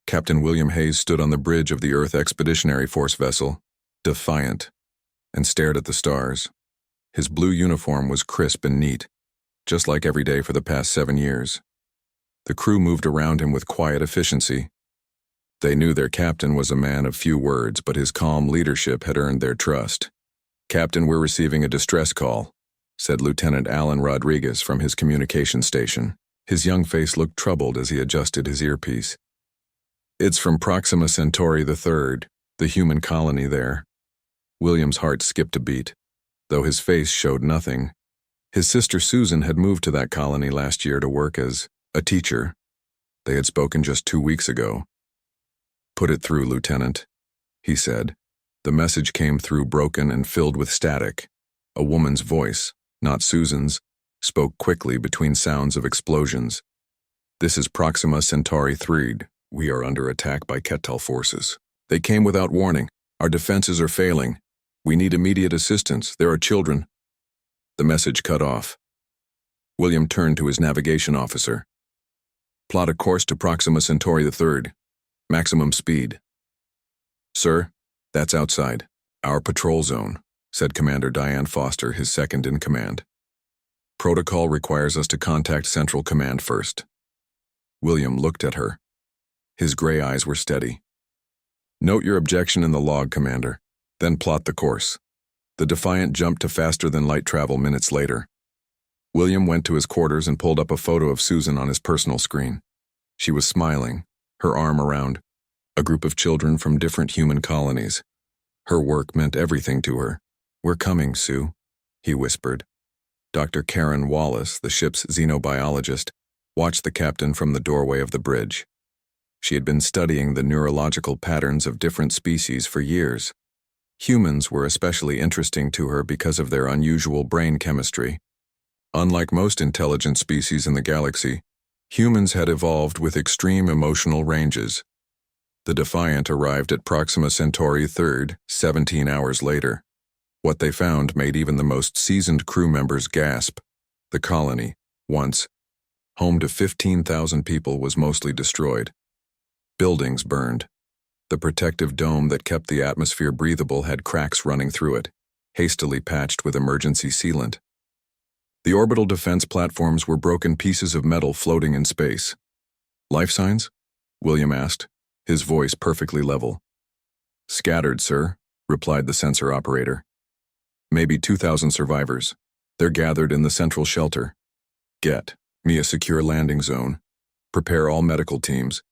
Captain William Hayes stood on the bridge of the Earth Expeditionary Force vessel, defiant, and stared at the stars. His blue uniform was crisp and neat, just like every day for the past 7 years. The crew moved around him with quiet efficiency. They knew their captain was a man of few words, but his calm leadership had earned their trust. "Captain, we're receiving a distress call," said Lieutenant Alan Rodriguez from his communication station. His young face looked troubled as he adjusted his earpiece. "It's from Proxima Centauri III, the human colony there." William's heart skipped a beat, though his face showed nothing. His sister Susan had moved to that colony last year to work as a teacher. They had spoken just 2 weeks ago. "Put it through, Lieutenant," he said. The message came through broken and filled with static. A woman's voice, not Susan's, spoke quickly between sounds of explosions. "This is Proxima Centauri III. We are under attack by Ketal forces. They came without warning. Our defenses are failing. We need immediate assistance. There are children." The message cut off. William turned to his navigation officer. "Plot a course to Proxima Centauri III. Maximum speed." "Sir, that's outside our patrol zone," said Commander Diane Foster, his second in command. "Protocol requires us to contact Central Command first." William looked at her. His gray eyes were steady. "Note your objection in the log, Commander, then plot the course." The Defiant jumped to faster-than-light travel minutes later. William went to his quarters and pulled up a photo of Susan on his personal screen. She was smiling, her arm around a group of children from different human colonies. Her work meant everything to her. "We're coming, Sue," he whispered. Dr. Karen Wallace, the ship's xenobiologist, watched the captain from the doorway of the bridge. She had been studying the neurological patterns of different species for years. Humans were especially interesting to her because of their unusual brain chemistry. Unlike most intelligent species in the galaxy, humans had evolved with extreme emotional ranges. The Defiant arrived at Proxima Centauri III 17 hours later. What they found made even the most seasoned crew members gasp. The colony, once home to 15,000 people, was mostly destroyed. Buildings burned. The protective dome that kept the atmosphere breathable had cracks running through it, hastily patched with emergency sealant. The orbital defense platforms were broken pieces of metal floating in space. "Life signs?" William asked, his voice perfectly level. "Scattered, sir," replied the sensor operator. "Maybe 2,000 survivors. They're gathered in the central shelter. Get me a secure landing zone. Prepare all medical teams.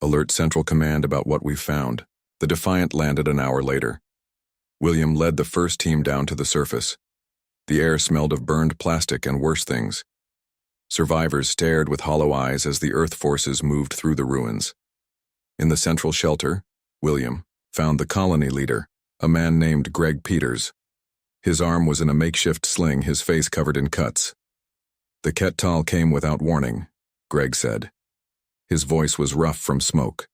Alert Central Command about what we've found." The Defiant landed an hour later. William led the first team down to the surface. The air smelled of burned plastic and worse things. Survivors stared with hollow eyes as the Earth forces moved through the ruins. In the central shelter, William found the colony leader, a man named Greg Peters. His arm was in a makeshift sling, his face covered in cuts. "The Ketal came without warning," Greg said. His voice was rough from smoke.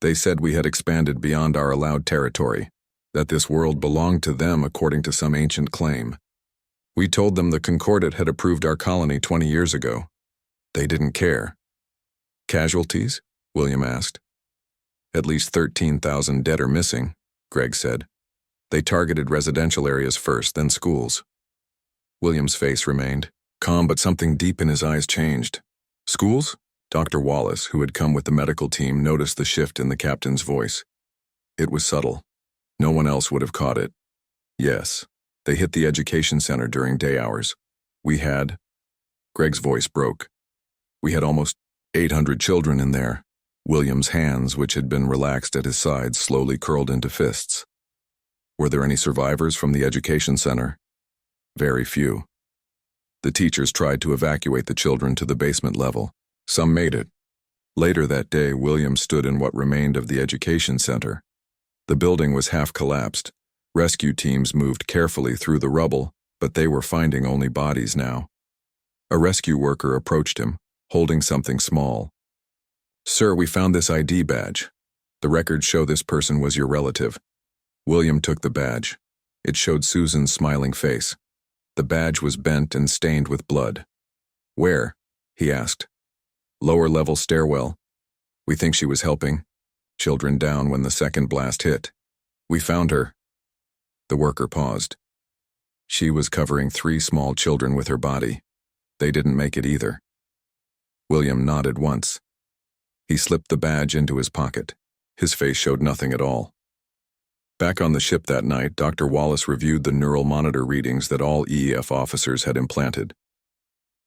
"They said we had expanded beyond our allowed territory, that this world belonged to them according to some ancient claim. We told them the Concordat had approved our colony 20 years ago. They didn't care." "Casualties?" William asked. "At least 13,000 dead or missing," Greg said. "They targeted residential areas first, then schools." William's face remained calm, but something deep in his eyes changed. "Schools?" Dr. Wallace, who had come with the medical team, noticed the shift in the captain's voice. It was subtle. No one else would have caught it. "Yes, they hit the education center during day hours. We had..." Greg's voice broke. "We had almost 800 children in there." William's hands, which had been relaxed at his sides, slowly curled into fists. "Were there any survivors from the education center?" "Very few. The teachers tried to evacuate the children to the basement level. Some made it." Later that day, William stood in what remained of the education center. The building was half collapsed. Rescue teams moved carefully through the rubble, but they were finding only bodies now. A rescue worker approached him, holding something small. "Sir, we found this ID badge. The records show this person was your relative." William took the badge. It showed Susan's smiling face. The badge was bent and stained with blood. "Where?" he asked. "Lower level stairwell." We think she was helping children down when the second blast hit. We found her." The worker paused. She was covering 3 small children with her body. They didn't make it either. William nodded once. He slipped the badge into his pocket. His face showed nothing at all. Back on the ship that night, Dr. Wallace reviewed the neural monitor readings that all EEF officers had implanted.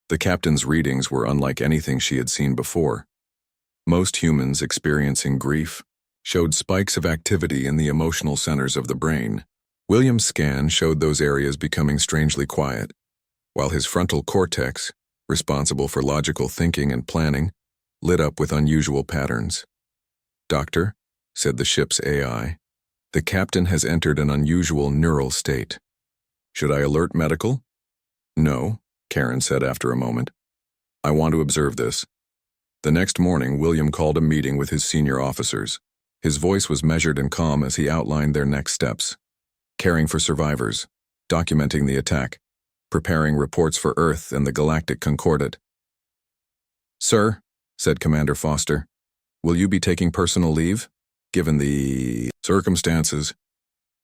The captain's readings were unlike anything she had seen before. Most humans experiencing grief showed spikes of activity in the emotional centers of the brain. William's scan showed those areas becoming strangely quiet, while his frontal cortex, responsible for logical thinking and planning, lit up with unusual patterns. "Doctor," said the ship's AI, "the captain has entered an unusual neural state. Should I alert medical?" "No," Karen said after a moment. "I want to observe this." The next morning, William called a meeting with his senior officers. His voice was measured and calm as he outlined their next steps: caring for survivors, documenting the attack, preparing reports for Earth and the Galactic Concordat. "Sir," said Commander Foster, "will you be taking personal leave, given the circumstances?"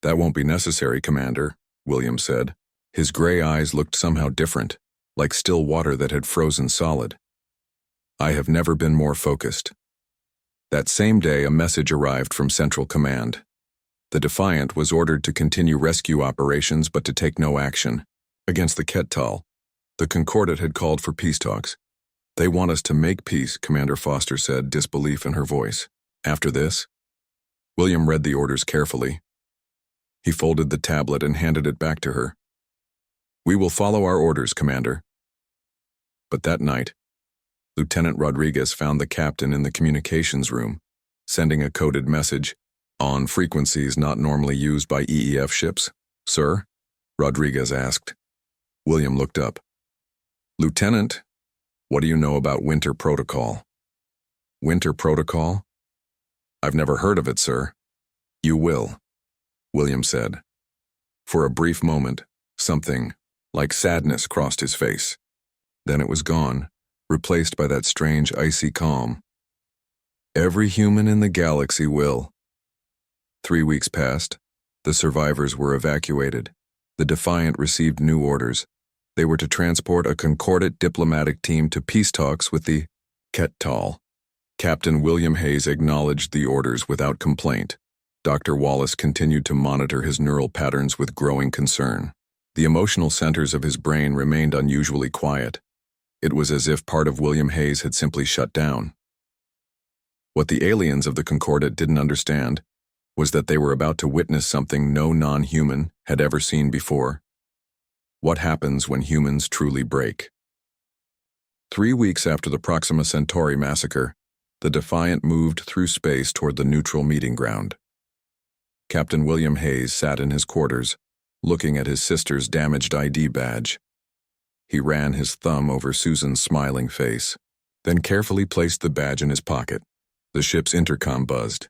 "That won't be necessary, Commander," William said. His gray eyes looked somehow different, like still water that had frozen solid. "I have never been more focused." That same day, a message arrived from Central Command. The Defiant was ordered to continue rescue operations but to take no action. Against the Kettal, the Concordat had called for peace talks. "They want us to make peace," Commander Foster said, disbelief in her voice. After this, William read the orders carefully. He folded the tablet and handed it back to her. "We will follow our orders, Commander." But that night, Lieutenant Rodriguez found the captain in the communications room, sending a coded message on frequencies not normally used by EEF ships. "Sir?" Rodriguez asked. William looked up. "Lieutenant, what do you know about Winter Protocol?" "Winter Protocol? I've never heard of it, sir." "You will," William said. For a brief moment, something like sadness crossed his face. Then it was gone, replaced by that strange icy calm. "Every human in the galaxy will." 3 weeks passed. The survivors were evacuated. The Defiant received new orders. They were to transport a Concordat diplomatic team to peace talks with the Kettal. Captain William Hayes acknowledged the orders without complaint. Dr. Wallace continued to monitor his neural patterns with growing concern. The emotional centers of his brain remained unusually quiet. It was as if part of William Hayes had simply shut down. What the aliens of the Concordat didn't understand was that they were about to witness something no non-human had ever seen before. What happens when humans truly break? 3 weeks after the Proxima Centauri massacre, the Defiant moved through space toward the neutral meeting ground. Captain William Hayes sat in his quarters, looking at his sister's damaged ID badge. He ran his thumb over Susan's smiling face, then carefully placed the badge in his pocket. The ship's intercom buzzed.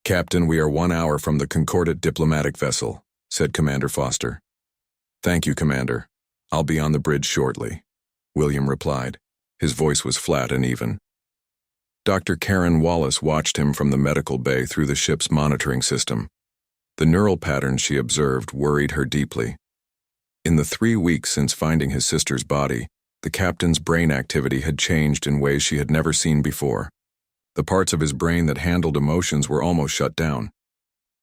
"Captain, we are 1 hour from the Concordat diplomatic vessel," said Commander Foster. "Thank you, Commander. I'll be on the bridge shortly," William replied. His voice was flat and even. Dr. Karen Wallace watched him from the medical bay through the ship's monitoring system. The neural patterns she observed worried her deeply. In the 3 weeks since finding his sister's body, the captain's brain activity had changed in ways she had never seen before. The parts of his brain that handled emotions were almost shut down.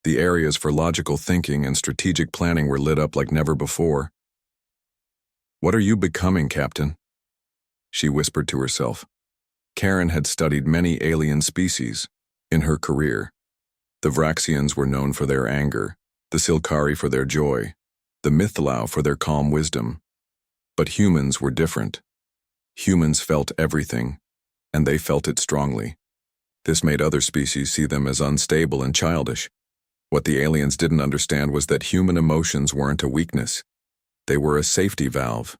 The areas for logical thinking and strategic planning were lit up like never before. "What are you becoming, Captain?" she whispered to herself. Karen had studied many alien species in her career. The Vraxians were known for their anger, the Silkari for their joy, the Mythlau for their calm wisdom. But humans were different. Humans felt everything, and they felt it strongly. This made other species see them as unstable and childish. What the aliens didn't understand was that human emotions weren't a weakness. They were a safety valve.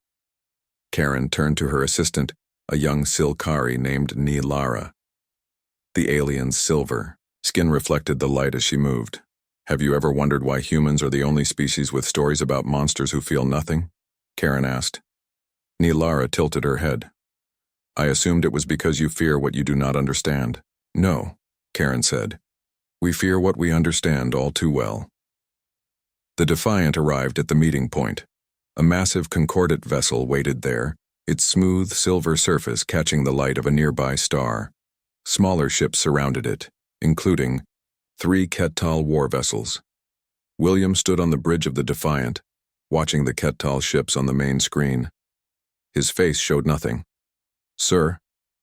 Karen turned to her assistant, a young Silkari named Nilara. The alien's silver skin reflected the light as she moved. "Have you ever wondered why humans are the only species with stories about monsters who feel nothing?" Karen asked. Nilara tilted her head. "I assumed it was because you fear what you do not understand." No, Karen said. We fear what we understand all too well. The Defiant arrived at the meeting point. A massive concordate vessel waited there, its smooth silver surface catching the light of a nearby star. Smaller ships surrounded it, including 3 Kettal war vessels. William stood on the bridge of the Defiant, watching the Kettal ships on the main screen. His face showed nothing. "Sir,"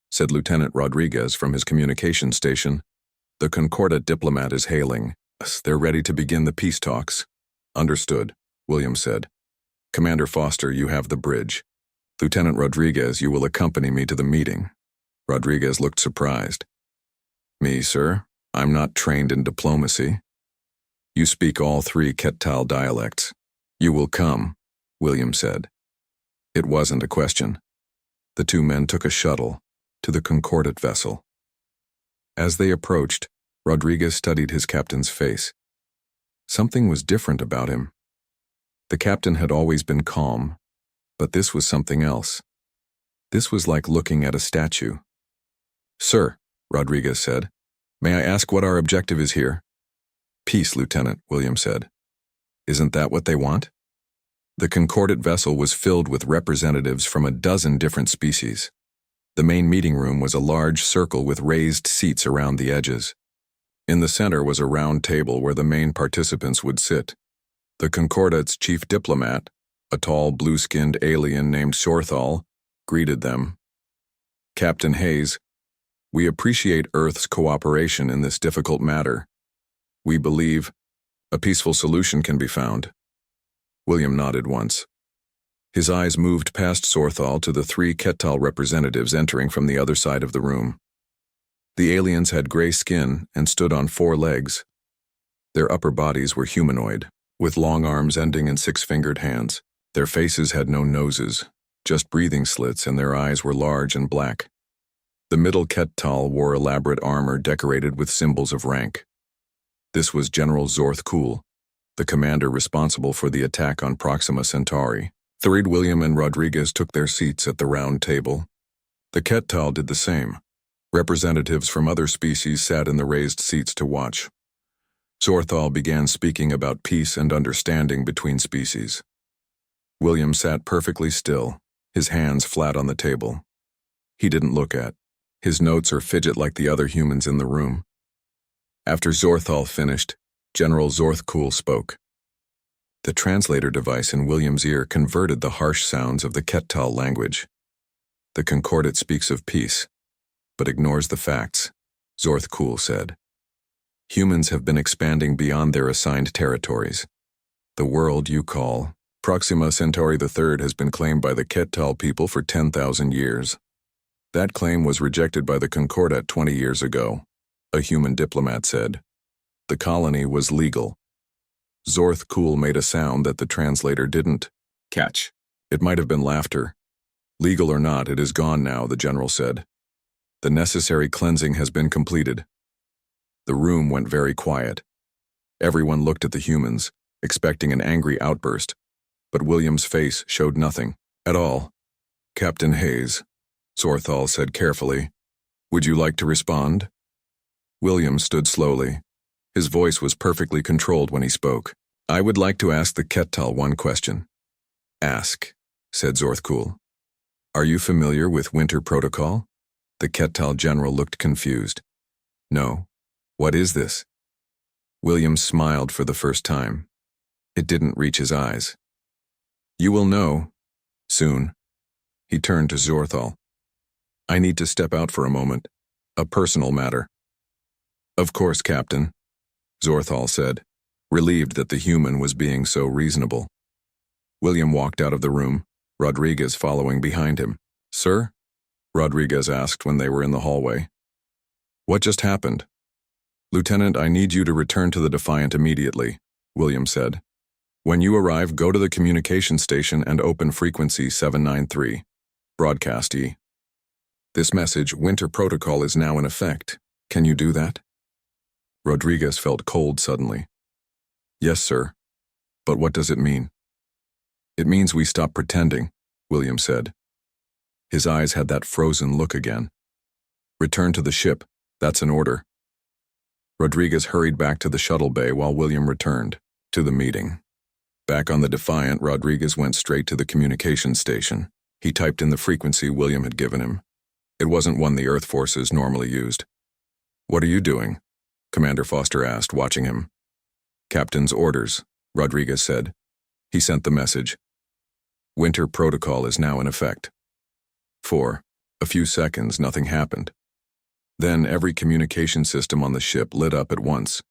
said Lieutenant Rodriguez from his communication station, "the Concordat diplomat is hailing. They're ready to begin the peace talks." "Understood," William said. "Commander Foster, you have the bridge. Lieutenant Rodriguez, you will accompany me to the meeting." Rodriguez looked surprised. "Me, sir? I'm not trained in diplomacy." "You speak all 3 Kettal dialects. You will come," William said. It wasn't a question. The 2 men took a shuttle to the Concordat vessel. As they approached, Rodriguez studied his captain's face. Something was different about him. The captain had always been calm, but this was something else. This was like looking at a statue. "Sir," Rodriguez said, "may I ask what our objective is here?" "Peace, Lieutenant," William said. "Isn't that what they want?" The Concordat vessel was filled with representatives from a dozen different species. The main meeting room was a large circle with raised seats around the edges. In the center was a round table where the main participants would sit. The Concordat's chief diplomat, a tall blue-skinned alien named Sorthal, greeted them. "Captain Hayes, we appreciate Earth's cooperation in this difficult matter. We believe a peaceful solution can be found." William nodded once. His eyes moved past Sorthal to the 3 Kettal representatives entering from the other side of the room. The aliens had gray skin and stood on 4 legs. Their upper bodies were humanoid, with long arms ending in 6-fingered hands. Their faces had no noses, just breathing slits, and their eyes were large and black. The middle Kettal wore elaborate armor decorated with symbols of rank. This was General Zorth-Kul, the commander responsible for the attack on Proxima Centauri. Third, William and Rodriguez took their seats at the round table. The Kettal did the same. Representatives from other species sat in the raised seats to watch. Zorthal began speaking about peace and understanding between species. William sat perfectly still, his hands flat on the table. He didn't look at his notes or fidget like the other humans in the room. After Zorthal finished, General Zorth-Kul spoke. The translator device in William's ear converted the harsh sounds of the Kettal language. "The Concordat speaks of peace, but ignores the facts," Zorth-Kul said. "Humans have been expanding beyond their assigned territories. The world you call Proxima Centauri III has been claimed by the Kettal people for 10,000 years. That claim was rejected by the Concordat 20 years ago," a human diplomat said. "The colony was legal." Zorth-Kul made a sound that the translator didn't catch. It might have been laughter. "Legal or not, it is gone now," the general said. "The necessary cleansing has been completed." The room went very quiet. Everyone looked at the humans, expecting an angry outburst, but William's face showed nothing at all. "Captain Hayes," Zorthal said carefully, "would you like to respond?" William stood slowly. His voice was perfectly controlled when he spoke. "I would like to ask the Kettal one question." "Ask," said Zorth-Kul. "Are you familiar with Winter Protocol?" The Kettal general looked confused. "No. What is this?" William smiled for the first time. It didn't reach his eyes. "You will know soon." He turned to Zorthal. "I need to step out for a moment. A personal matter." "Of course, Captain," Zorthal said, relieved that the human was being so reasonable. William walked out of the room, Rodriguez following behind him. "Sir?" Rodriguez asked when they were in the hallway. "What just happened?" "Lieutenant, I need you to return to the Defiant immediately," William said. "When you arrive, go to the communication station and open frequency 793. Broadcast E. This message, Winter Protocol, is now in effect. Can you do that?" Rodriguez felt cold suddenly. "Yes, sir. But what does it mean?" "It means we stop pretending," William said. His eyes had that frozen look again. "Return to the ship. That's an order. Rodriguez hurried back to the shuttle bay while William returned to the meeting. Back on the Defiant, Rodriguez went straight to the communications station. He typed in the frequency William had given him. It wasn't one the Earth forces normally used. "What are you doing?" Commander Foster asked, watching him. "Captain's orders," Rodriguez said. He sent the message. "Winter protocol is now in effect." For a few seconds, nothing happened. Then every communication system on the ship lit up at once.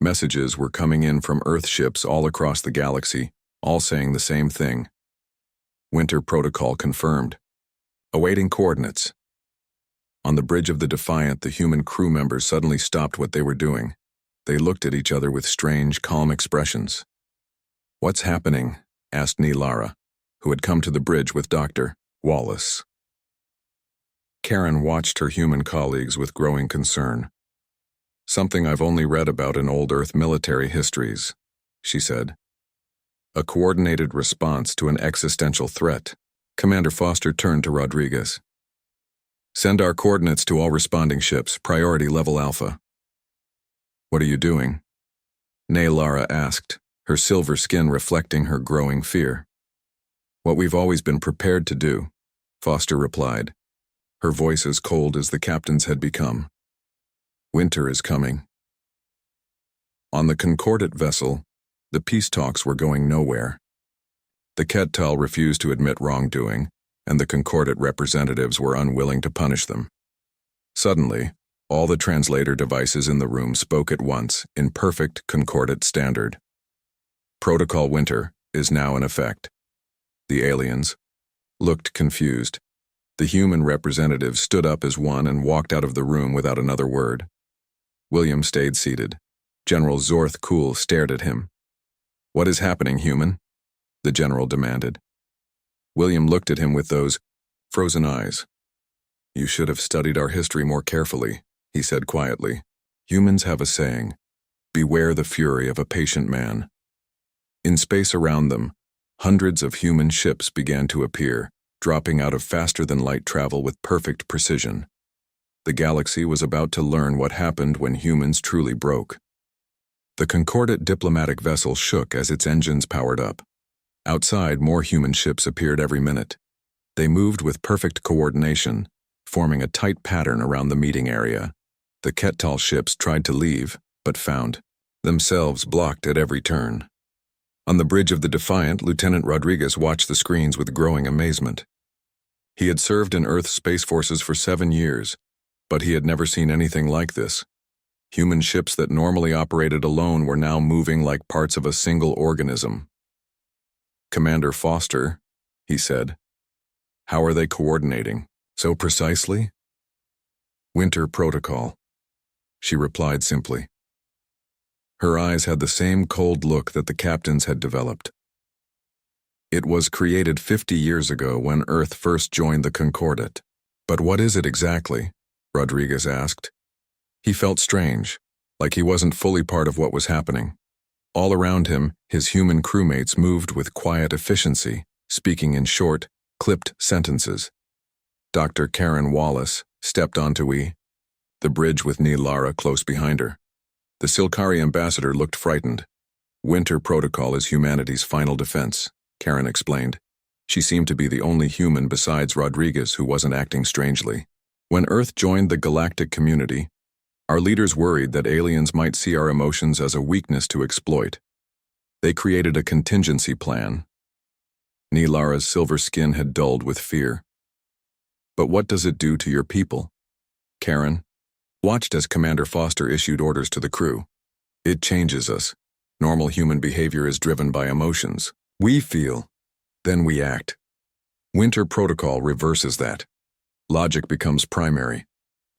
Messages were coming in from Earth ships all across the galaxy, all saying the same thing. Winter protocol confirmed. Awaiting coordinates. On the bridge of the Defiant, the human crew members suddenly stopped what they were doing. They looked at each other with strange, calm expressions. "What's happening?" asked Lara, who had come to the bridge with Dr. Wallace. Karen watched her human colleagues with growing concern. "Something I've only read about in old Earth military histories," she said. "A coordinated response to an existential threat." Commander Foster turned to Rodriguez. "Send our coordinates to all responding ships, priority level Alpha." "What are you doing?" Lara asked, her silver skin reflecting her growing fear. "What we've always been prepared to do," Foster replied, her voice as cold as the captain's had become. "Winter is coming." On the Concordat vessel, the peace talks were going nowhere. The Kettal refused to admit wrongdoing, and the Concordat representatives were unwilling to punish them. Suddenly, all the translator devices in the room spoke at once in perfect Concordat standard. "Protocol Winter is now in effect." The aliens looked confused. The human representatives stood up as one and walked out of the room without another word. William stayed seated. General Zorth Kuhl stared at him. "What is happening, human?" the general demanded. William looked at him with those frozen eyes. "You should have studied our history more carefully," he said quietly. "Humans have a saying, 'Beware the fury of a patient man.'" In space around them, hundreds of human ships began to appear, dropping out of faster-than-light travel with perfect precision. The galaxy was about to learn what happened when humans truly broke. The Concordat diplomatic vessel shook as its engines powered up. Outside, more human ships appeared every minute. They moved with perfect coordination, forming a tight pattern around the meeting area. The Kettal ships tried to leave, but found themselves blocked at every turn. On the bridge of the Defiant, Lieutenant Rodriguez watched the screens with growing amazement. He had served in Earth's Space Forces for 7 years, but he had never seen anything like this. Human ships that normally operated alone were now moving like parts of a single organism. "Commander Foster," he said, "how are they coordinating so precisely?" "Winter protocol," she replied simply. Her eyes had the same cold look that the captains had developed. "It was created 50 years ago when Earth first joined the Concordat." "But what is it exactly?" Rodriguez asked. He felt strange, like he wasn't fully part of what was happening. All around him, his human crewmates moved with quiet efficiency, speaking in short, clipped sentences. Dr. Karen Wallace stepped onto the bridge with Lara close behind her. The Silkari ambassador looked frightened. "Winter protocol is humanity's final defense," Karen explained. She seemed to be the only human besides Rodriguez who wasn't acting strangely. "When Earth joined the galactic community, our leaders worried that aliens might see our emotions as a weakness to exploit. They created a contingency plan." Lara's silver skin had dulled with fear. "But what does it do to your people?" Karen watched as Commander Foster issued orders to the crew. "It changes us. Normal human behavior is driven by emotions. We feel, then we act. Winter protocol reverses that. Logic becomes primary.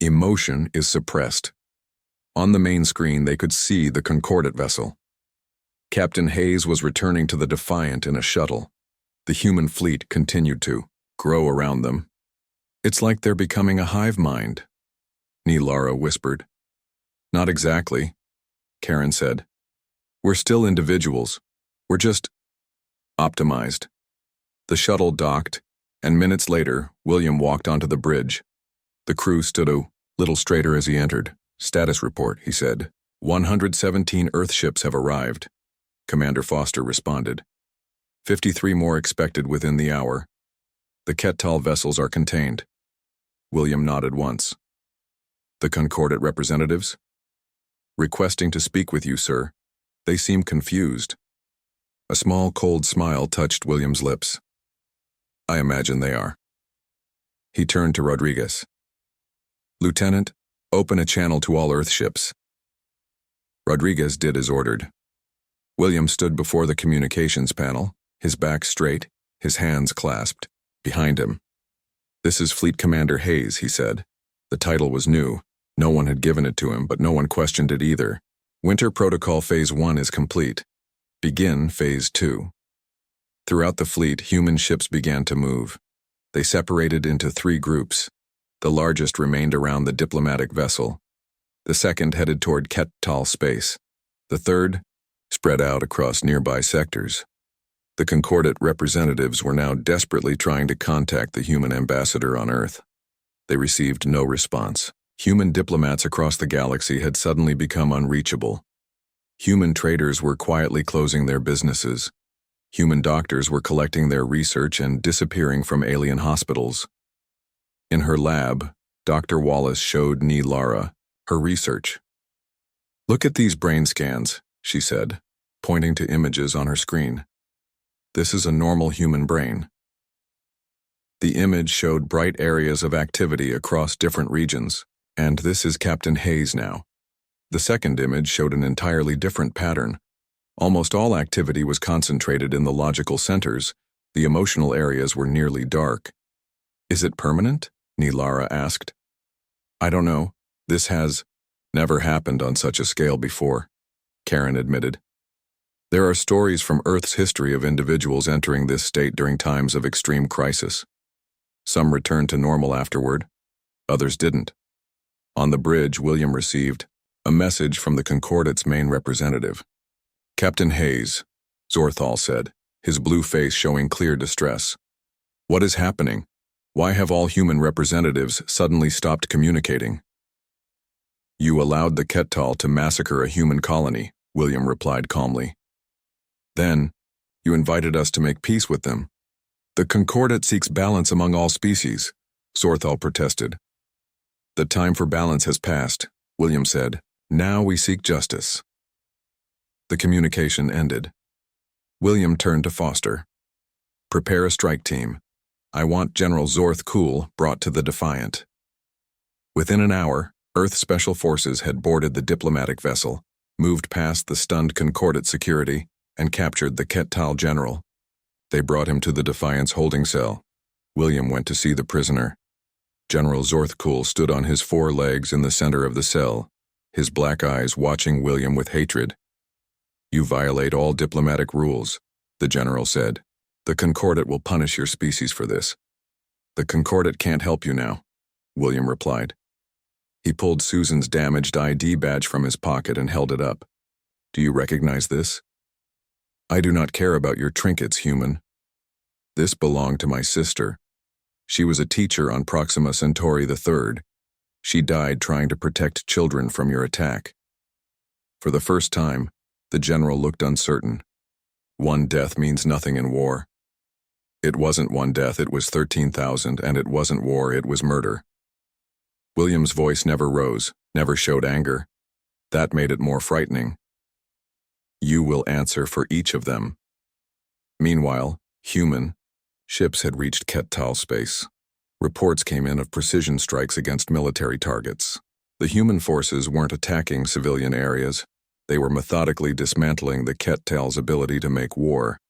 Emotion is suppressed." On the main screen, they could see the Concordat vessel. Captain Hayes was returning to the Defiant in a shuttle. The human fleet continued to grow around them. "It's like they're becoming a hive mind," Lara whispered. "Not exactly," Karen said. "We're still individuals. We're just optimized." The shuttle docked, and minutes later, William walked onto the bridge. The crew stood Little straighter as he entered. "Status report," he said. 117 Earth ships have arrived. Commander Foster responded. 53 more expected within the hour. The Kettal vessels are contained. William nodded once. "The Concordat representatives?" "Requesting to speak with you, sir. They seem confused." A small, cold smile touched William's lips. "I imagine they are." He turned to Rodriguez. "Lieutenant, open a channel to all Earth ships." Rodriguez did as ordered. William stood before the communications panel, his back straight, his hands clasped, behind him. "This is Fleet Commander Hayes," he said. The title was new. No one had given it to him, but no one questioned it either. "Winter Protocol Phase 1 is complete. Begin Phase 2. Throughout the fleet, human ships began to move. They separated into 3 groups. The largest remained around the diplomatic vessel. The second headed toward Kettal space. The third spread out across nearby sectors. The Concordat representatives were now desperately trying to contact the human ambassador on Earth. They received no response. Human diplomats across the galaxy had suddenly become unreachable. Human traders were quietly closing their businesses. Human doctors were collecting their research and disappearing from alien hospitals. In her lab, Dr. Wallace showed Lara her research. "Look at these brain scans," she said, pointing to images on her screen. "This is a normal human brain." The image showed bright areas of activity across different regions, and this is Captain Hayes now. The second image showed an entirely different pattern. Almost all activity was concentrated in the logical centers. The emotional areas were nearly dark. "Is it permanent?" Lara asked. "I don't know. This has never happened on such a scale before," Karen admitted. "There are stories from Earth's history of individuals entering this state during times of extreme crisis. Some returned to normal afterward. Others didn't." On the bridge, William received a message from the Concordat's main representative. "Captain Hayes," Zorthal said, his blue face showing clear distress. "What is happening? Why have all human representatives suddenly stopped communicating?" "You allowed the Kettal to massacre a human colony," William replied calmly. "Then, you invited us to make peace with them." "The Concordat seeks balance among all species," Zorthal protested. "The time for balance has passed," William said. "Now we seek justice." The communication ended. William turned to Foster. "Prepare a strike team. I want General Zorth Kuhl brought to the Defiant." Within an hour, Earth Special Forces had boarded the diplomatic vessel, moved past the stunned Concordat security, and captured the Kettal general. They brought him to the Defiant's holding cell. William went to see the prisoner. General Zorth Kuhl stood on his 4 legs in the center of the cell, his black eyes watching William with hatred. "You violate all diplomatic rules," the general said. "The Concordat will punish your species for this." "The Concordat can't help you now," William replied. He pulled Susan's damaged ID badge from his pocket and held it up. "Do you recognize this?" "I do not care about your trinkets, human. This belonged to my sister. She was a teacher on Proxima Centauri III. She died trying to protect children from your attack." For the first time, the general looked uncertain. One death means nothing in war. It wasn't one death, it was 13,000, and it wasn't war, it was murder. William's voice never rose, never showed anger. That made it more frightening. "You will answer for each of them." Meanwhile, human ships had reached Kettal space. Reports came in of precision strikes against military targets. The human forces weren't attacking civilian areas. They were methodically dismantling the Kettal's ability to make war.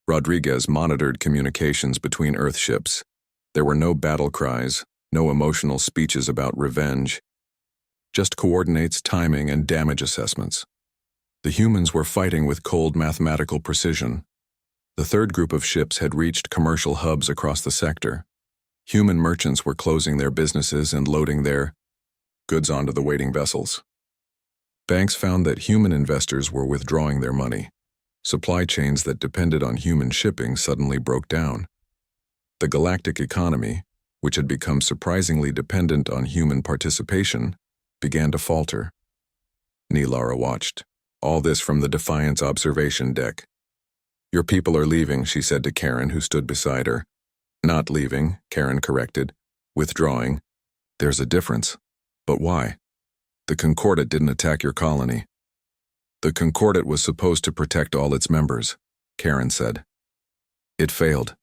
Rodriguez monitored communications between Earth ships. There were no battle cries, no emotional speeches about revenge. Just coordinates, timing, and damage assessments. The humans were fighting with cold mathematical precision. The third group of ships had reached commercial hubs across the sector. Human merchants were closing their businesses and loading their goods onto the waiting vessels. Banks found that human investors were withdrawing their money. Supply chains that depended on human shipping suddenly broke down. The galactic economy, which had become surprisingly dependent on human participation, began to falter. Nilara watched, all this from the Defiance observation deck. "Your people are leaving," she said to Karen, who stood beside her. "Not leaving," Karen corrected. "Withdrawing. There's a difference. But why? The Concordat didn't attack your colony." "The Concordat was supposed to protect all its members," Karen said. "It failed.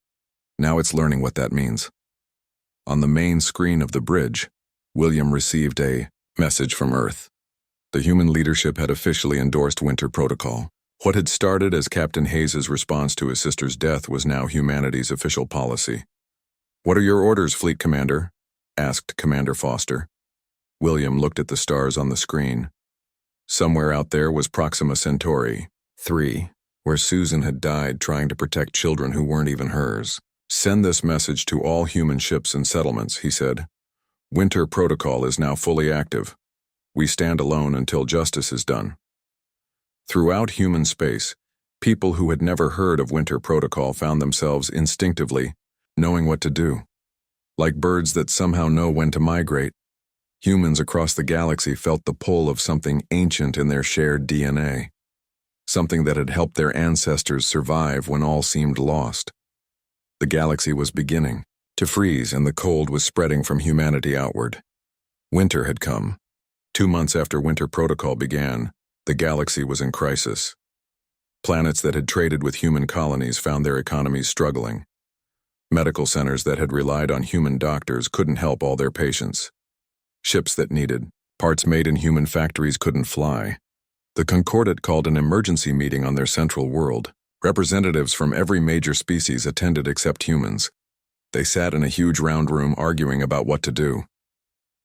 Now it's learning what that means." On the main screen of the bridge, William received a message from Earth. The human leadership had officially endorsed Winter Protocol. What had started as Captain Hayes's response to his sister's death was now humanity's official policy. "What are your orders, Fleet Commander?" asked Commander Foster. William looked at the stars on the screen. Somewhere out there was Proxima Centauri 3, where Susan had died trying to protect children who weren't even hers. "Send this message to all human ships and settlements," he said. "Winter Protocol is now fully active. We stand alone until justice is done." Throughout human space, people who had never heard of Winter Protocol found themselves instinctively knowing what to do. Like birds that somehow know when to migrate, humans across the galaxy felt the pull of something ancient in their shared DNA, something that had helped their ancestors survive when all seemed lost. The galaxy was beginning to freeze, and the cold was spreading from humanity outward. Winter had come. 2 months after Winter Protocol began, the galaxy was in crisis. Planets that had traded with human colonies found their economies struggling. Medical centers that had relied on human doctors couldn't help all their patients. Ships that needed parts made in human factories couldn't fly. The Concordat called an emergency meeting on their central world. Representatives from every major species attended except humans. They sat in a huge round room arguing about what to do.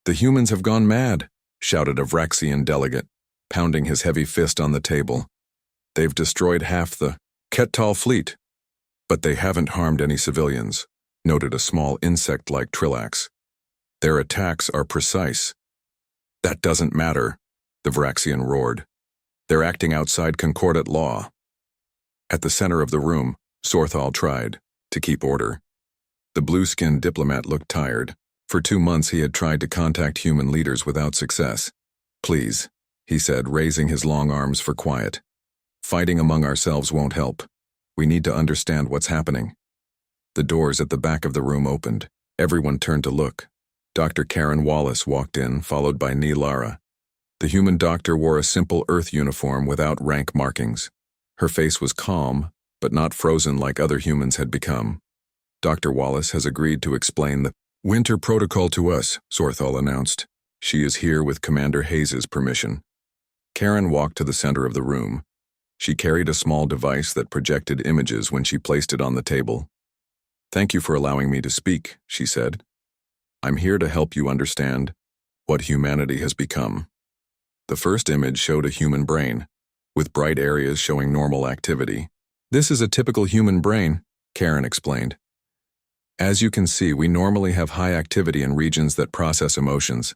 "The humans have gone mad," shouted a Vraxian delegate, pounding his heavy fist on the table. "They've destroyed half the Kettal fleet. But they haven't harmed any civilians," noted a small insect-like Trillax. "Their attacks are precise." "That doesn't matter," the Vraxian roared. "They're acting outside Concordat law." At the center of the room, Sorthal tried to keep order. The blue-skinned diplomat looked tired. For 2 months he had tried to contact human leaders without success. "Please," he said, raising his long arms for quiet. "Fighting among ourselves won't help. We need to understand what's happening." The doors at the back of the room opened. Everyone turned to look. Dr. Karen Wallace walked in, followed by Nilara. The human doctor wore a simple Earth uniform without rank markings. Her face was calm, but not frozen like other humans had become. "Dr. Wallace has agreed to explain the Winter Protocol to us," Sorthal announced. "She is here with Commander Hayes's permission." Karen walked to the center of the room. She carried a small device that projected images when she placed it on the table. "Thank you for allowing me to speak," she said. "I'm here to help you understand what humanity has become." The first image showed a human brain, with bright areas showing normal activity. "This is a typical human brain," Karen explained. "As you can see, we normally have high activity in regions that process emotions.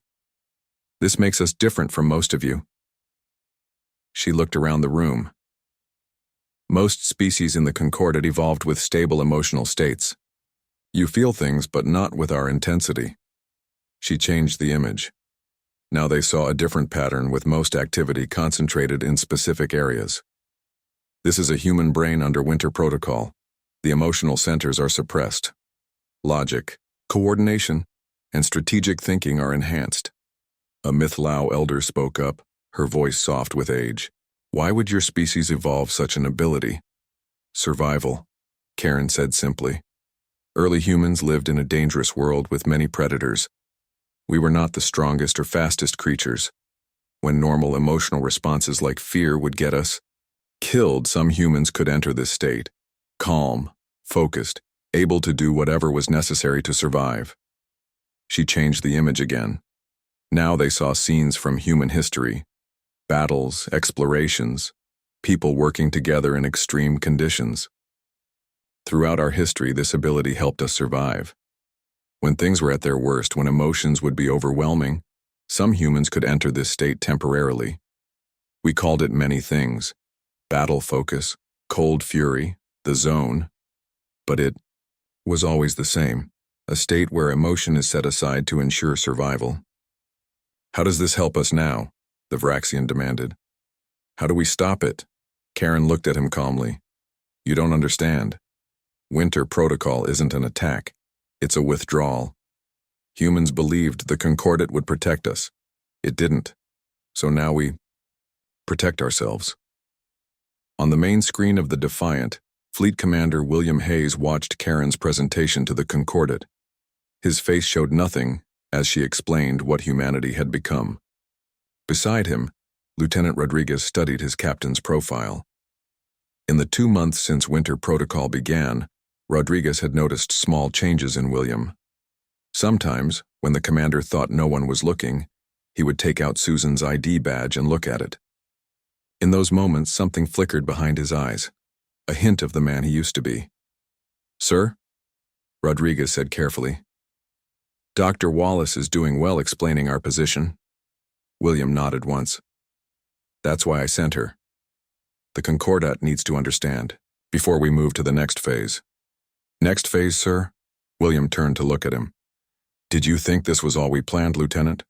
This makes us different from most of you." She looked around the room. "Most species in the Concordat evolved with stable emotional states. You feel things, but not with our intensity." She changed the image. Now they saw a different pattern, with most activity concentrated in specific areas. "This is a human brain under Winter Protocol. The emotional centers are suppressed. Logic, coordination, and strategic thinking are enhanced." A Mithlao elder spoke up, her voice soft with age. "Why would your species evolve such an ability?" "Survival," Karen said simply. "Early humans lived in a dangerous world with many predators. We were not the strongest or fastest creatures. When normal emotional responses like fear would get us killed, some humans could enter this state, calm, focused, able to do whatever was necessary to survive." She changed the image again. Now they saw scenes from human history. Battles, explorations, people working together in extreme conditions. Throughout our history, this ability helped us survive. When things were at their worst, when emotions would be overwhelming, some humans could enter this state temporarily. We called it many things: battle focus, cold fury, the zone. But it was always the same. a state where emotion is set aside to ensure survival. How does this help us now? The Vraxian demanded. How do we stop it? Karen looked at him calmly. You don't understand. Winter Protocol isn't an attack. It's a withdrawal. Humans believed the Concordat would protect us. It didn't. So now we protect ourselves. On the main screen of the Defiant, Fleet Commander William Hayes watched Karen's presentation to the Concordat. His face showed nothing as she explained what humanity had become. Beside him, Lieutenant Rodriguez studied his captain's profile. In the 2 months since Winter Protocol began, Rodriguez had noticed small changes in William. Sometimes, when the commander thought no one was looking, he would take out Susan's ID badge and look at it. In those moments, something flickered behind his eyes, a hint of the man he used to be. Sir? Rodriguez said carefully. Dr. Wallace is doing well explaining our position. William nodded once. That's why I sent her. The Concordat needs to understand, before we move to the next phase. Next phase, sir? William turned to look at him. Did you think this was all we planned, Lieutenant?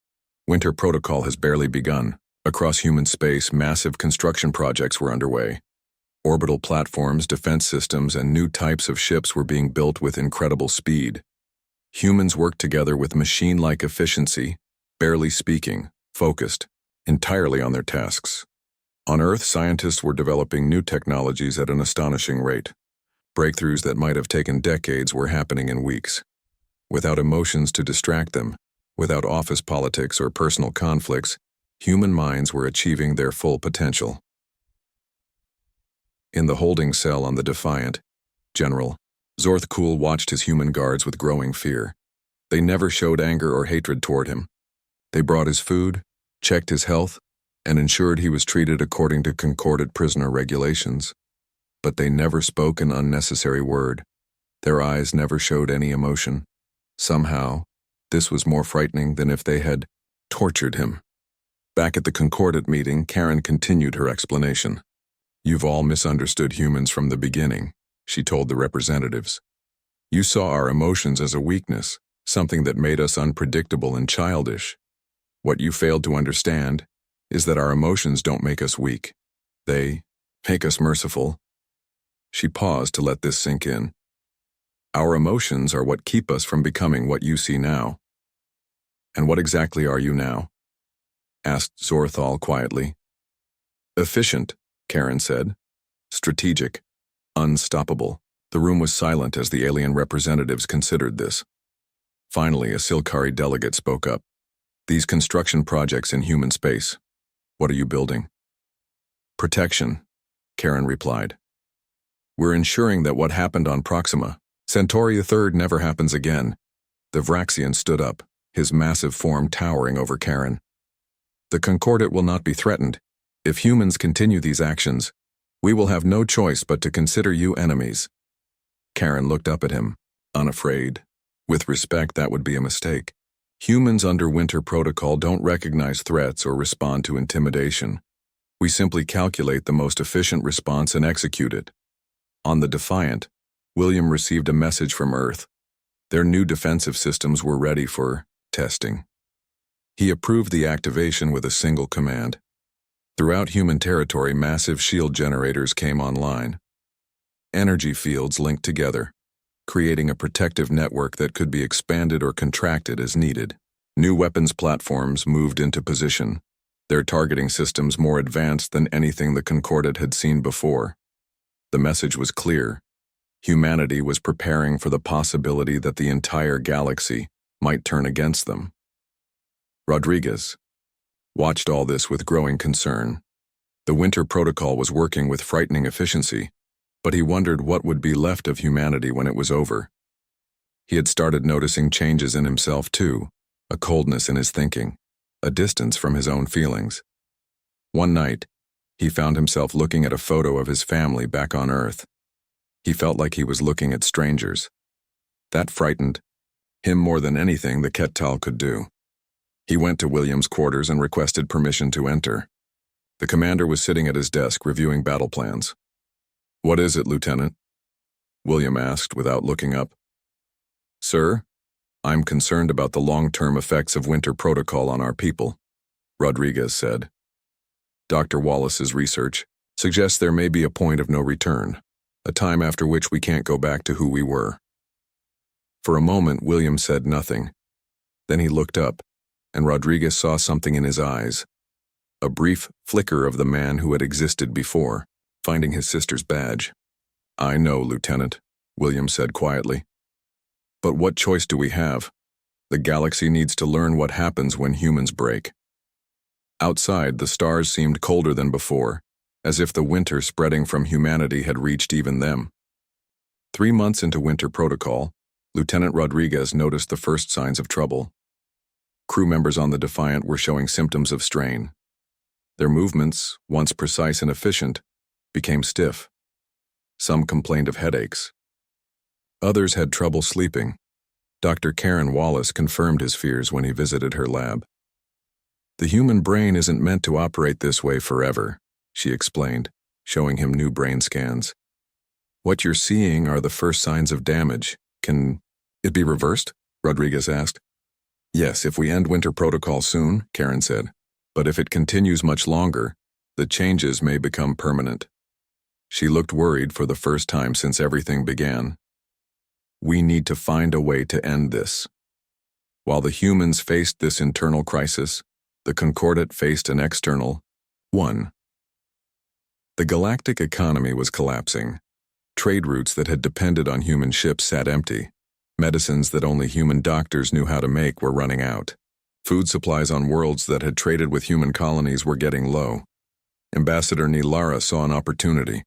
Winter Protocol has barely begun. Across human space, massive construction projects were underway. Orbital platforms, defense systems, and new types of ships were being built with incredible speed. Humans worked together with machine-like efficiency, barely speaking, focused, entirely on their tasks. On Earth, scientists were developing new technologies at an astonishing rate. Breakthroughs that might have taken decades were happening in weeks. Without emotions to distract them, without office politics or personal conflicts, human minds were achieving their full potential. In the holding cell on the Defiant, General Zorthkul watched his human guards with growing fear. They never showed anger or hatred toward him. They brought his food, checked his health, and ensured he was treated according to Concordat prisoner regulations. But they never spoke an unnecessary word. Their eyes never showed any emotion. Somehow, this was more frightening than if they had tortured him. Back at the Concordat meeting, Karen continued her explanation. You've all misunderstood humans from the beginning, she told the representatives. You saw our emotions as a weakness, something that made us unpredictable and childish. What you failed to understand is that our emotions don't make us weak. They make us merciful. She paused to let this sink in. Our emotions are what keep us from becoming what you see now. And what exactly are you now? Asked Zorthal quietly. Efficient, Karen said. Strategic. Unstoppable. The room was silent as the alien representatives considered this. Finally, a Silkari delegate spoke up. These construction projects in human space. What are you building? Protection, Karen replied. We're ensuring that what happened on Proxima, Centauri III, never happens again. The Vraxian stood up, his massive form towering over Karen. The Concordat will not be threatened. If humans continue these actions, we will have no choice but to consider you enemies. Karen looked up at him, unafraid. With respect, that would be a mistake. Humans under Winter Protocol don't recognize threats or respond to intimidation. We simply calculate the most efficient response and execute it. On the Defiant, William received a message from Earth. Their new defensive systems were ready for testing. He approved the activation with a single command. Throughout human territory, massive shield generators came online. Energy fields linked together, creating a protective network that could be expanded or contracted as needed. New weapons platforms moved into position, their targeting systems more advanced than anything the Concordat had seen before. The message was clear. Humanity was preparing for the possibility that the entire galaxy might turn against them. Rodriguez watched all this with growing concern. The Winter Protocol was working with frightening efficiency, but he wondered what would be left of humanity when it was over. He had started noticing changes in himself too, a coldness in his thinking, a distance from his own feelings. One night, he found himself looking at a photo of his family back on Earth. He felt like he was looking at strangers. That frightened him more than anything the Kettal could do. He went to William's quarters and requested permission to enter. The commander was sitting at his desk reviewing battle plans. What is it, Lieutenant? William asked without looking up. Sir, I'm concerned about the long-term effects of winter protocol on our people, Rodriguez said. Dr. Wallace's research suggests there may be a point of no return, a time after which we can't go back to who we were. For a moment, William said nothing. Then he looked up, and Rodriguez saw something in his eyes, a brief flicker of the man who had existed before, finding his sister's badge. I know, Lieutenant, William said quietly. But what choice do we have? The galaxy needs to learn what happens when humans break. Outside, the stars seemed colder than before, as if the winter spreading from humanity had reached even them. 3 months into winter protocol, Lieutenant Rodriguez noticed the first signs of trouble. Crew members on the Defiant were showing symptoms of strain. Their movements, once precise and efficient, became stiff. Some complained of headaches. Others had trouble sleeping. Dr. Karen Wallace confirmed his fears when he visited her lab. The human brain isn't meant to operate this way forever, she explained, showing him new brain scans. What you're seeing are the first signs of damage. Can it be reversed? Rodriguez asked. Yes, if we end winter protocol soon, Karen said. But if it continues much longer, the changes may become permanent. She looked worried for the first time since everything began. We need to find a way to end this. While the humans faced this internal crisis, the Concordat faced an external one. The galactic economy was collapsing. Trade routes that had depended on human ships sat empty. Medicines that only human doctors knew how to make were running out. Food supplies on worlds that had traded with human colonies were getting low. Ambassador Nilara saw an opportunity.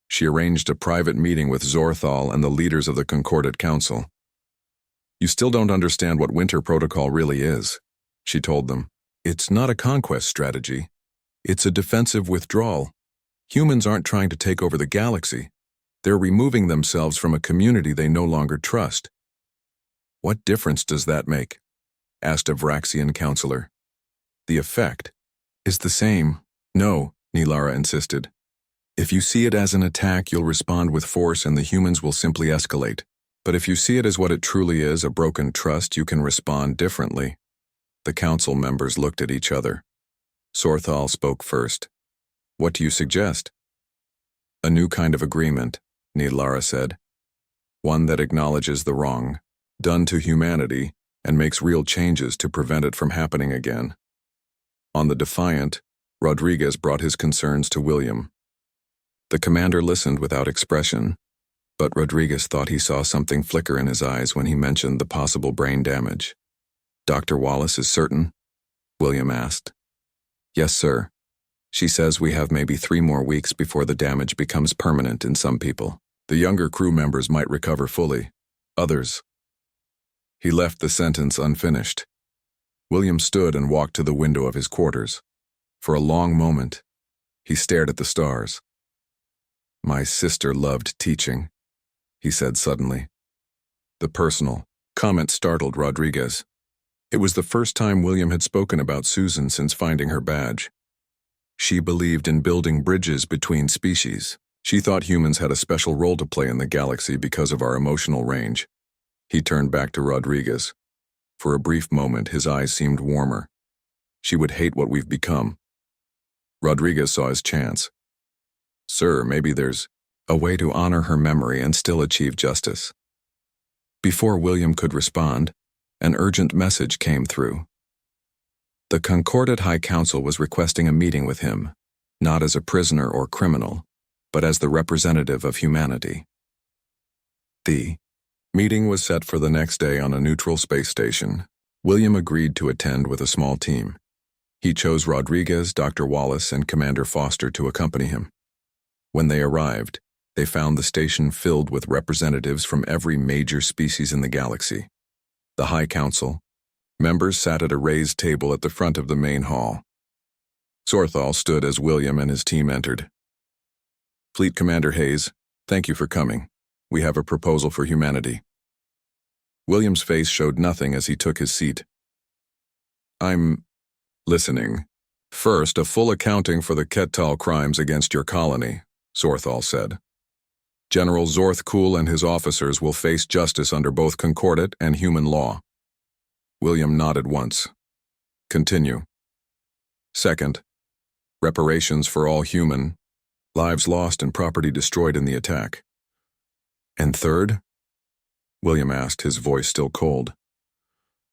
She arranged a private meeting with Zorthal and the leaders of the Concordat Council. You still don't understand what winter protocol really is, she told them. It's not a conquest strategy. It's a defensive withdrawal. Humans aren't trying to take over the galaxy. They're removing themselves from a community they no longer trust. What difference does that make? Asked a Vraxian counselor. The effect is the same. No, Nilara insisted. If you see it as an attack, you'll respond with force and the humans will simply escalate. But if you see it as what it truly is, a broken trust, you can respond differently. The council members looked at each other. Zorthal spoke first. What do you suggest? A new kind of agreement, Nilara said. One that acknowledges the wrong done to humanity and makes real changes to prevent it from happening again. On the Defiant, Rodriguez brought his concerns to William. The commander listened without expression, but Rodriguez thought he saw something flicker in his eyes when he mentioned the possible brain damage. Dr. Wallace is certain? William asked. Yes, sir. She says we have maybe 3 more weeks before the damage becomes permanent in some people. The younger crew members might recover fully. Others. He left the sentence unfinished. William stood and walked to the window of his quarters. For a long moment, he stared at the stars. My sister loved teaching, he said suddenly. The personal comment startled Rodriguez. It was the first time William had spoken about Susan since finding her badge. She believed in building bridges between species. She thought humans had a special role to play in the galaxy because of our emotional range. He turned back to Rodriguez. For a brief moment, his eyes seemed warmer. She would hate what we've become. Rodriguez saw his chance. Sir, maybe there's a way to honor her memory and still achieve justice. Before William could respond, an urgent message came through. The Concordat High Council was requesting a meeting with him, not as a prisoner or criminal, but as the representative of humanity. The meeting was set for the next day on a neutral space station. William agreed to attend with a small team. He chose Rodriguez, Dr. Wallace, and Commander Foster to accompany him. When they arrived, they found the station filled with representatives from every major species in the galaxy. The High Council members sat at a raised table at the front of the main hall. Zorthal stood as William and his team entered. Fleet Commander Hayes, thank you for coming. We have a proposal for humanity. William's face showed nothing as he took his seat. I'm listening. First, a full accounting for the Ketal crimes against your colony, Zorthal said. General Zorthkul and his officers will face justice under both Concordat and human law. William nodded once. Continue. Second, reparations for all human, lives lost and property destroyed in the attack. And third? William asked, his voice still cold.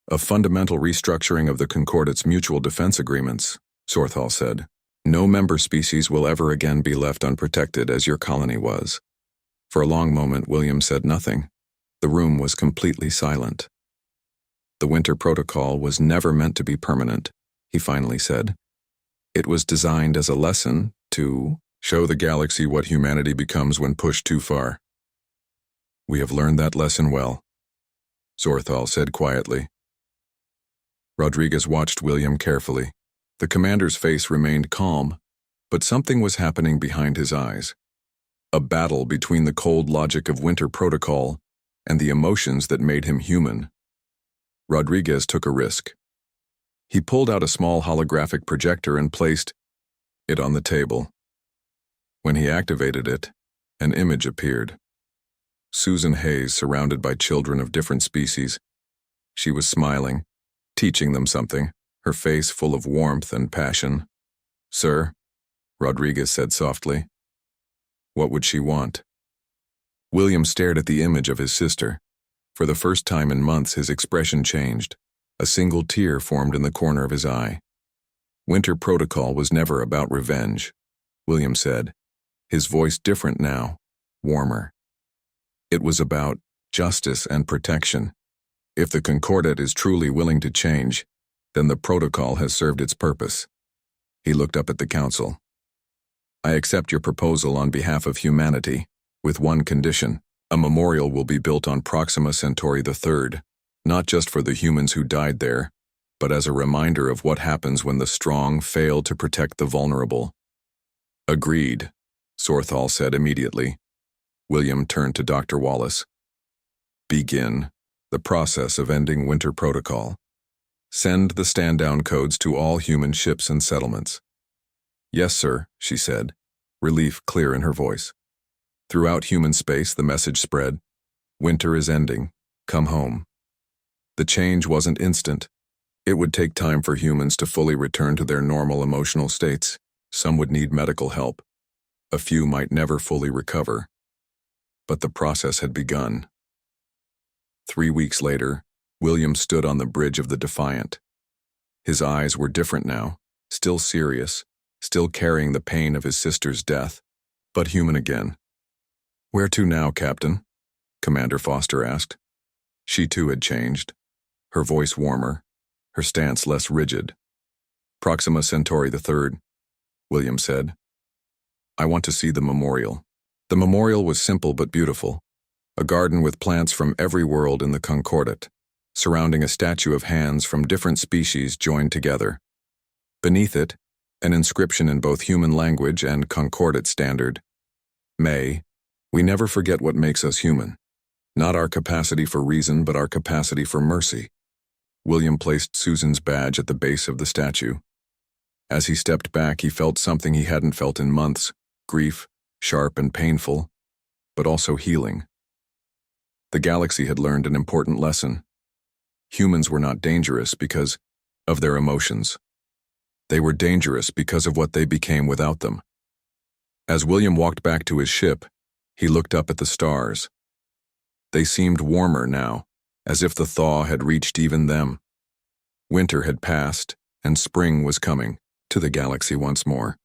A fundamental restructuring of the Concordate's mutual defense agreements, Sorthal said. No member species will ever again be left unprotected as your colony was. For a long moment, William said nothing. The room was completely silent. The Winter Protocol was never meant to be permanent, he finally said. It was designed as a lesson to show the galaxy what humanity becomes when pushed too far. We have learned that lesson well, Sorthal said quietly. Rodriguez watched William carefully. The commander's face remained calm, but something was happening behind his eyes. A battle between the cold logic of Winter Protocol and the emotions that made him human. Rodriguez took a risk. He pulled out a small holographic projector and placed it on the table. When he activated it, an image appeared. Susan Hayes, surrounded by children of different species. She was smiling, teaching them something, her face full of warmth and passion. "Sir," Rodriguez said softly. "What would she want?" William stared at the image of his sister. For the first time in months, his expression changed. A single tear formed in the corner of his eye. Winter Protocol was never about revenge, William said, his voice different now, warmer. It was about justice and protection. If the Concordate is truly willing to change, then the Protocol has served its purpose. He looked up at the Council. "I accept your proposal on behalf of humanity, with one condition. A memorial will be built on Proxima Centauri III, not just for the humans who died there, but as a reminder of what happens when the strong fail to protect the vulnerable." "Agreed," Sorthal said immediately. William turned to Dr. Wallace. "Begin the process of ending Winter Protocol. Send the stand-down codes to all human ships and settlements." "Yes, sir," she said, relief clear in her voice. Throughout human space, the message spread, "Winter is ending. Come home." The change wasn't instant. It would take time for humans to fully return to their normal emotional states. Some would need medical help. A few might never fully recover. But the process had begun. 3 weeks later, William stood on the bridge of the Defiant. His eyes were different now, still serious, still carrying the pain of his sister's death, but human again. "Where to now, Captain?" Commander Foster asked. She too had changed, her voice warmer, her stance less rigid. "Proxima Centauri III," William said. "I want to see the memorial." The memorial was simple but beautiful. A garden with plants from every world in the Concordate, surrounding a statue of hands from different species joined together. Beneath it, an inscription in both human language and Concordate standard. "May, we never forget what makes us human. Not our capacity for reason, but our capacity for mercy." William placed Susan's badge at the base of the statue. As he stepped back, he felt something he hadn't felt in months, grief, sharp and painful, but also healing. The galaxy had learned an important lesson. Humans were not dangerous because of their emotions. They were dangerous because of what they became without them. As William walked back to his ship, he looked up at the stars. They seemed warmer now, as if the thaw had reached even them. Winter had passed, and spring was coming to the galaxy once more.